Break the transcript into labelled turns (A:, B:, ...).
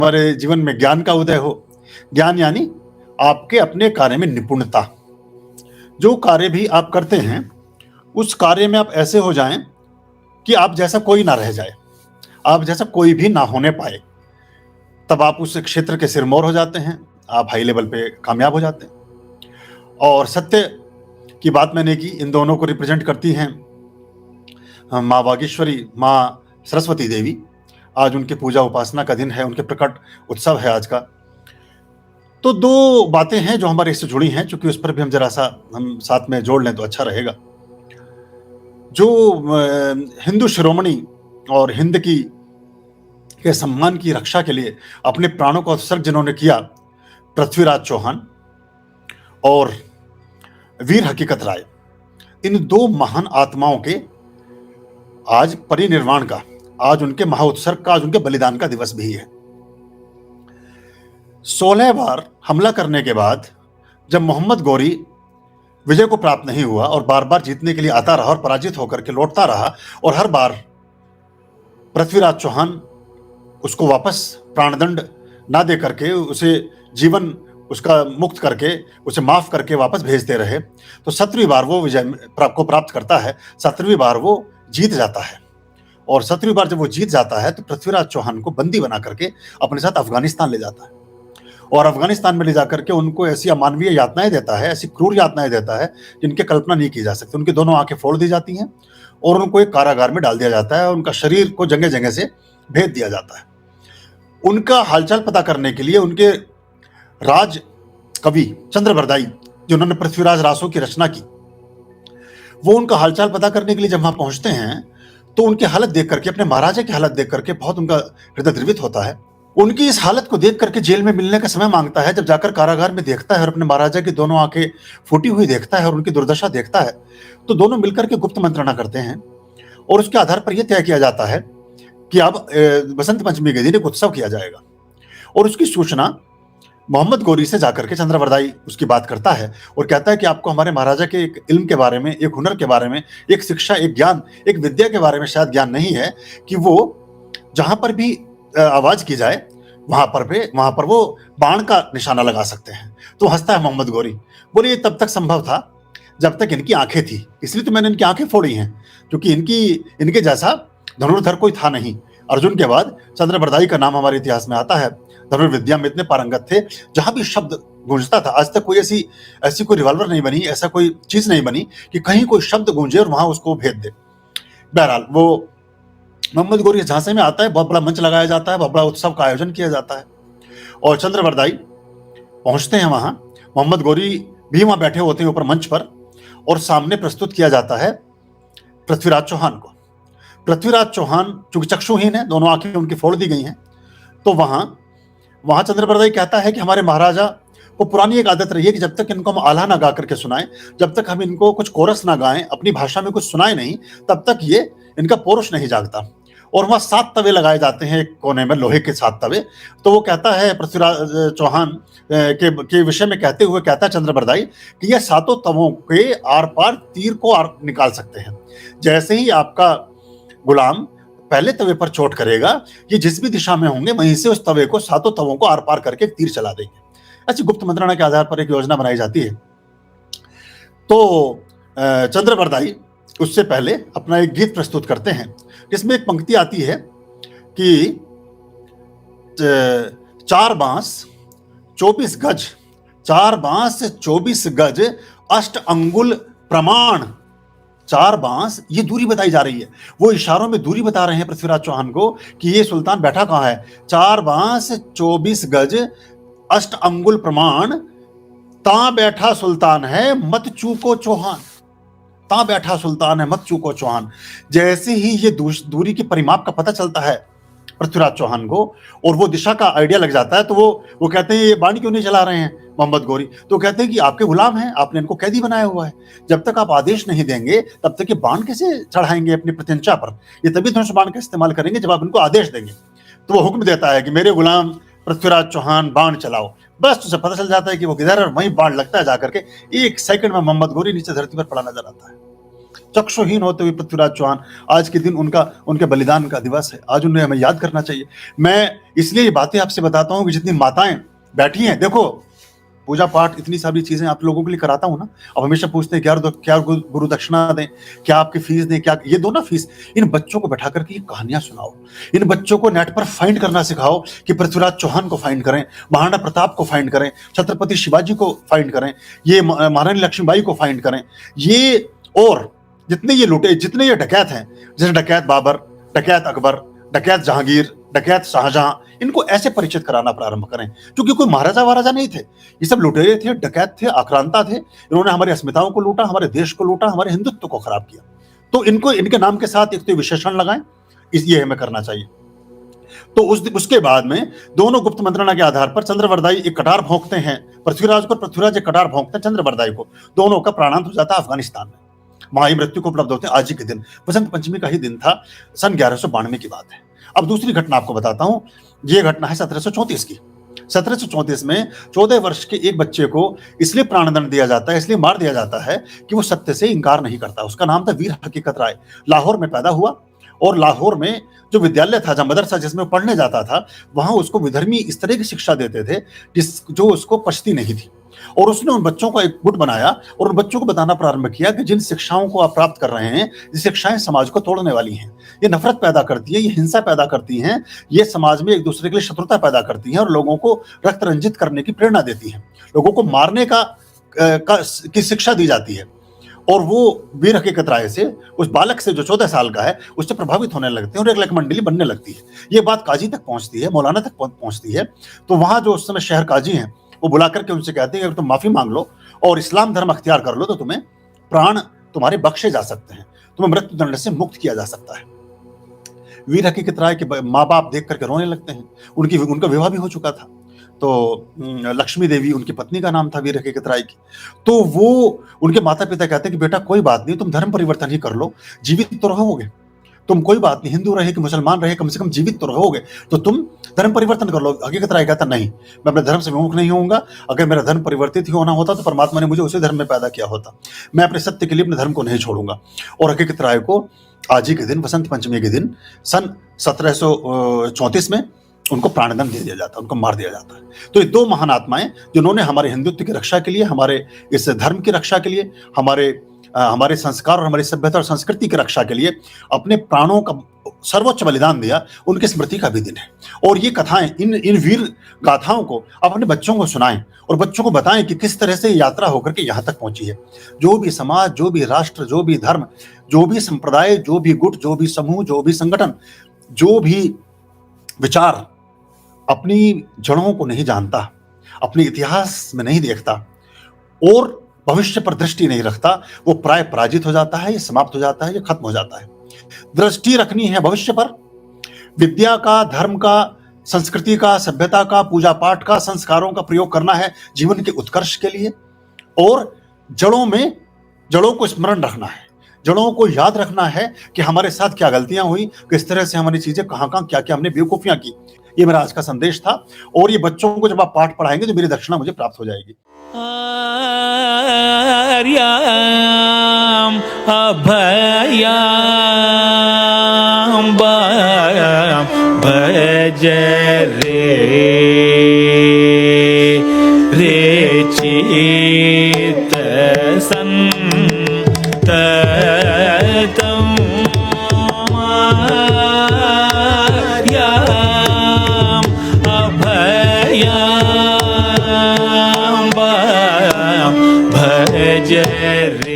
A: हमारे जीवन में ज्ञान का उदय हो। ज्ञान यानी आपके अपने कार्य में निपुणता। जो कार्य भी आप करते हैं उस कार्य में आप ऐसे हो जाएं कि आप जैसा कोई ना रह जाए, आप जैसा कोई भी ना होने पाए। तब आप उस क्षेत्र के सिरमौर हो जाते हैं, आप हाई लेवल पे कामयाब हो जाते हैं। और सत्य की बात मैंने की, इन दोनों को रिप्रेजेंट करती हैं माँ बागेश्वरी, माँ सरस्वती देवी। आज उनकी पूजा उपासना का दिन है, उनके प्रकट उत्सव है आज का। तो दो बातें हैं जो हमारे इससे जुड़ी हैं, चूंकि उस पर भी हम जरा सा हम साथ में जोड़ लें तो अच्छा रहेगा। जो हिंदू शिरोमणि और हिंद की के सम्मान की रक्षा के लिए अपने प्राणों का उत्सर्ग जिन्होंने किया, पृथ्वीराज चौहान और वीर हकीकत राय, इन दो महान आत्माओं के आज परिनिर्वाण का, आज उनके महाउत्सर्ग का, आज उनके बलिदान का दिवस भी है। 16 बार हमला करने के बाद जब मोहम्मद गौरी विजय को प्राप्त नहीं हुआ और बार बार जीतने के लिए आता रहा और पराजित होकर के लौटता रहा, और हर बार पृथ्वीराज चौहान उसको वापस प्राणदंड ना दे करके उसे जीवन उसका मुक्त करके उसे माफ करके वापस भेजते रहे, तो 17वीं बार वो विजय को प्राप्त करता है। 17वीं बार वो जीत जाता है, और 17वीं बार जब वो जीत जाता है तो पृथ्वीराज चौहान को बंदी बना करके अपने साथ अफगानिस्तान ले जाता है, और अफगानिस्तान में ले जाकर के उनको ऐसी अमानवीय यातनाएं देता है, ऐसी क्रूर यातनाएं देता है जिनकी कल्पना नहीं की जा सकती। उनकी दोनों आंखें फोड़ दी जाती हैं और उनको एक कारागार में डाल दिया जाता है, और उनका शरीर को जगह जगह से भेज दिया जाता है। उनका हालचाल पता करने के लिए उनके राज कवि चंद्रबरदाई, जिन्होंने पृथ्वीराज रासों की रचना की, वो उनका हालचाल पता करने के लिए जब वहां पहुंचते हैं तो उनकी हालत देख करके, अपने महाराजा की हालत देख करके बहुत उनका हृदय द्रवित होता है। उनकी इस हालत को देख करके जेल में मिलने का समय मांगता है। जब जाकर कारागार में देखता है और अपने महाराजा की दोनों आंखें फूटी हुई देखता है और उनकी दुर्दशा देखता है, तो दोनों मिलकर के गुप्त मंत्रणा करते हैं, और उसके आधार पर यह तय किया जाता है कि अब बसंत पंचमी के दिन एक उत्सव किया जाएगा। और उसकी सूचना मोहम्मद गौरी से जाकर के चंद्रबरदाई उसकी बात करता है और कहता है कि आपको हमारे महाराजा के एक इल्म के बारे में, एक हुनर के बारे में, एक शिक्षा, एक ज्ञान, एक विद्या के बारे में शायद ज्ञान नहीं है कि वो जहां पर भी आवाज की जाए वहां पर वो बाण का निशाना लगा सकते हैं। तो हंसता है मोहम्मद गौरी, बोले ये तब तक संभव था जब तक इनकी आंखें थी, इसलिए तो मैंने इनकी आंखें फोड़ी हैं, क्योंकि इनके जैसा धनुर्धर कोई था नहीं। अर्जुन के बाद चंद्रबरदाई का नाम हमारे इतिहास में आता है। धनुर्विद्या में इतने पारंगत थे, जहां भी शब्द गूंजता था, आज तक कोई ऐसी कोई रिवॉल्वर नहीं बनी, ऐसा कोई चीज नहीं बनी कि कहीं कोई शब्द गूंजे और वहां उसको भेद दे। बहरहाल वो मोहम्मद गौरी झांसे में आता है, बहुत बड़ा मंच लगाया जाता है, बहुत बड़ा उत्सव का आयोजन किया जाता है, और चंद्रबरदाई पहुंचते हैं वहां। मोहम्मद गौरी भी वहां बैठे होते हैं ऊपर मंच पर, और सामने प्रस्तुत किया जाता है पृथ्वीराज चौहान को। पृथ्वीराज चौहान चूंकि चक्षुहीन है, दोनों आंखें उनकी फोड़ दी गई हैं, तो वहां चंद्रबरदाई कहता है कि हमारे महाराजा को पुरानी एक आदत रही है कि जब तक इनको हम आल्हा ना गा करके सुनाएं, जब तक हम इनको कुछ कोरस ना गाएं, अपनी भाषा में कुछ सुनाए नहीं, तब तक ये इनका पौरुष नहीं जागता। और वहां 7 तवे लगाए जाते हैं एक कोने में, लोहे के 7 तवे। तो वो कहता है पृथ्वीराज चौहान के विषय में कहते हुए कहता है चंद्रबरदाई कि यह 7 तवों के आर पार तीर को निकाल सकते हैं। जैसे ही आपका गुलाम पहले तवे पर चोट करेगा, ये जिस भी दिशा में होंगे वहीं से उस तवे को 7 तवों को आर पार करके तीर चला देंगे। ऐसी गुप्त मंत्रणा के आधार पर एक योजना बनाई जाती है। तो चंद्रबरदाई उससे पहले अपना एक गीत प्रस्तुत करते हैं, जिसमें एक पंक्ति आती है कि 4 बांस 24 गज, 4 बांस 24 गज, 8 अंगुल प्रमाण। 4 बांस, ये दूरी बताई जा रही है, वो इशारों में दूरी बता रहे हैं पृथ्वीराज चौहान को कि ये सुल्तान बैठा कहां है। 4 बांस 24 गज, 8 अंगुल प्रमाण, ता बैठा सुल्तान है मत चूको चौहान। ता बैठा सुल्तान है मत चूको चौहान। जैसे ही ये दूरी की परिमाप का पता चलता है पृथ्वीराज चौहान को, और वो दिशा का आइडिया लग जाता है, तो वो कहते हैं ये बाण क्यों नहीं चला रहे हैं मोहम्मद गौरी। तो कहते हैं कि आपके गुलाम हैं, आपने इनको कैदी बनाया हुआ है, जब तक आप आदेश नहीं देंगे तब तक ये बाण कैसे चढ़ाएंगे अपनी प्रत्यंचा पर, ये तभी धनुष बाण का इस्तेमाल करेंगे जब आप इनको आदेश देंगे। तो वो हुक्म देता है कि मेरे गुलाम पृथ्वीराज चौहान बाण चलाओ। बस उसे पता चल जाता है कि वो किधर है, और वहीं बाण लगता है जाकर के। 1 सेकंड में मोहम्मद गौरी नीचे धरती पर पड़ा नजर आता है। चक्षुहीन होते हुए पृथ्वीराज चौहान, आज के दिन उनके बलिदान का दिवस है, आज उन्हें हमें याद करना चाहिए। मैं इसलिए ये बातें आपसे बताता हूँ कि जितनी माताएं बैठी हैं, देखो पूजा पाठ इतनी सारी चीजें आप लोगों के लिए कराता हूं ना, अब हमेशा पूछते हैं क्या गुरु दक्षिणा दें, क्या आपकी फीस दें, क्या ये दो ना फीस। इन बच्चों को बैठा करके ये कहानियां सुनाओ, इन बच्चों को नेट पर फाइंड करना सिखाओ कि पृथ्वीराज चौहान को फाइंड करें, महाराणा प्रताप को फाइंड करें, छत्रपति शिवाजी को फाइंड करें, ये महारानी लक्ष्मीबाई को फाइंड करें, ये और जितने ये लुटे, जितने ये डकैत हैं, जैसे डकैत बाबर, डकैत अकबर, डकैत जहांगीर, डकैत शाहजहां, इनको ऐसे परिचित कराना प्रारंभ करें, क्योंकि कोई महाराजा वहाराजा नहीं थे, ये सब लुटेरे थे, डकैत थे, आक्रांता थे। इन्होंने हमारी अस्मिताओं को लूटा, हमारे देश को लूटा, हमारे हिंदुत्व को खराब किया। तो इनको इनके नाम के साथ एक तो विशेषण लगाएं, ये हमें करना चाहिए। तो उसके बाद में दोनों गुप्त मंत्रणा के आधार पर चंद्रवरदाई एक कटार भोंकते हैं पृथ्वीराज को, पृथ्वीराज एक कटार भोंकते हैं चंद्रवरदाई को, दोनों का प्राणांत हो जाता है अफगानिस्तान में, वहां ही मृत्यु को उपलब्ध होते हैं। आज ही के दिन बसंत पंचमी का ही दिन था, सन 1192 की बात है। अब दूसरी घटना आपको बताता हूं, ये घटना है 1734 की। 1734 में 14 वर्ष के एक बच्चे को इसलिए प्राणदंड दिया जाता है, इसलिए मार दिया जाता है कि वो सत्य से इंकार नहीं करता। उसका नाम था वीर हकीकत राय, लाहौर में पैदा हुआ, और लाहौर में जो विद्यालय था, जब मदरसा जिसमें पढ़ने जाता था, वहां उसको विधर्मी इस तरह की शिक्षा देते थे जो उसको पचती नहीं थी। और उसने उन बच्चों का एक गुट बनाया और उन बच्चों को बताना प्रारंभ किया कि जिन शिक्षाओं को आप प्राप्त कर रहे हैं, ये शिक्षाएं समाज को तोड़ने वाली हैं, ये नफरत पैदा करती है, ये हिंसा पैदा करती हैं, ये समाज में एक दूसरे के लिए शत्रुता पैदा करती हैं और लोगों को रक्त रंजित करने की प्रेरणा देती हैं, लोगों को मारने की शिक्षा दी जाती है। और वो वीर हकीकत राय से, उस बालक से जो 14 साल का है, उससे प्रभावित होने लगते हैं और एक लक मंडली बनने लगती है। ये बात काजी तक पहुंचती है, मौलाना तक पहुंचती है। तो वहां जो उस समय शहर काजी हैं, वो बुला करके उनसे कहते हैं कि तुम माफी मांग लो और इस्लाम धर्म अख्तियार कर लो तो तुम्हें प्राण तुम्हारे बख्शे जा सकते हैं, तुम्हें मृत्यु दंड से मुक्त किया जा सकता है। वीर हकीकत राय के माँ बाप देख करके रोने लगते हैं, उनका विवाह भी हो चुका था। तो लक्ष्मी देवी उनकी पत्नी का नाम था वीर हकीकत राय की। तो वो उनके माता पिता कहते हैं कि बेटा कोई बात नहीं, तुम धर्म परिवर्तन ही कर लो, जीवित तो रहोगे तुम, कोई बात नहीं, हिंदू रहे कि मुसलमान रहे, कम से कम जीवित तो रहोगे, तो तुम धर्म परिवर्तन कर लो। हकीकत राय कहता नहीं, मैं अपने धर्म से विमुख नहीं होऊंगा, अगर मेरा धर्म परिवर्तित ही होना होता तो परमात्मा ने मुझे उसी धर्म में पैदा किया होता, मैं अपने सत्य के लिए अपने धर्म को नहीं छोड़ूंगा। और हकीकत राय को आज ही के दिन, वसंत पंचमी के दिन, सन 1734 में उनको प्राणदंड दे दिया जाता है, उनको मार दिया जाता है। तो ये दो महान आत्माएं जिन्होंने हमारे हिंदुत्व की रक्षा के लिए, हमारे इस धर्म की रक्षा के लिए, हमारे संस्कार और हमारी सभ्यता और संस्कृति की रक्षा के लिए अपने प्राणों का सर्वोच्च बलिदान दिया, उनकी स्मृति का भी दिन है। और ये कथाएं, इन वीर गाथाओं को आप अपने बच्चों को सुनाएं और बच्चों को बताएं कि किस तरह से यात्रा होकर के यहाँ तक पहुंची है। जो भी समाज, जो भी राष्ट्र, जो भी धर्म, जो भी संप्रदाय, जो भी गुट, जो भी समूह, जो भी संगठन, जो भी विचार अपनी जड़ों को नहीं जानता, अपने इतिहास में नहीं देखता और भविष्य पर दृष्टि नहीं रखता, वो प्राय पराजित हो जाता है, ये समाप्त हो जाता है, ये खत्म हो जाता है। दृष्टि रखनी है भविष्य पर, विद्या का, धर्म का, संस्कृति का, सभ्यता का, पूजा पाठ का, संस्कारों का प्रयोग करना है जीवन के उत्कर्ष के लिए। और जड़ों को स्मरण रखना है, जड़ों को याद रखना है कि हमारे साथ क्या गलतियां हुई, किस तरह से हमारी चीजें कहां क्या क्या हमने बेवकूफियां की। ये मेरा आज का संदेश था। और ये बच्चों को जब आप पाठ पढ़ाएंगे तो मेरी दक्षिणा मुझे प्राप्त हो जाएगी।
B: आर्याम अभयाम भज रे चित संततम आर्याम अभयाम भज रे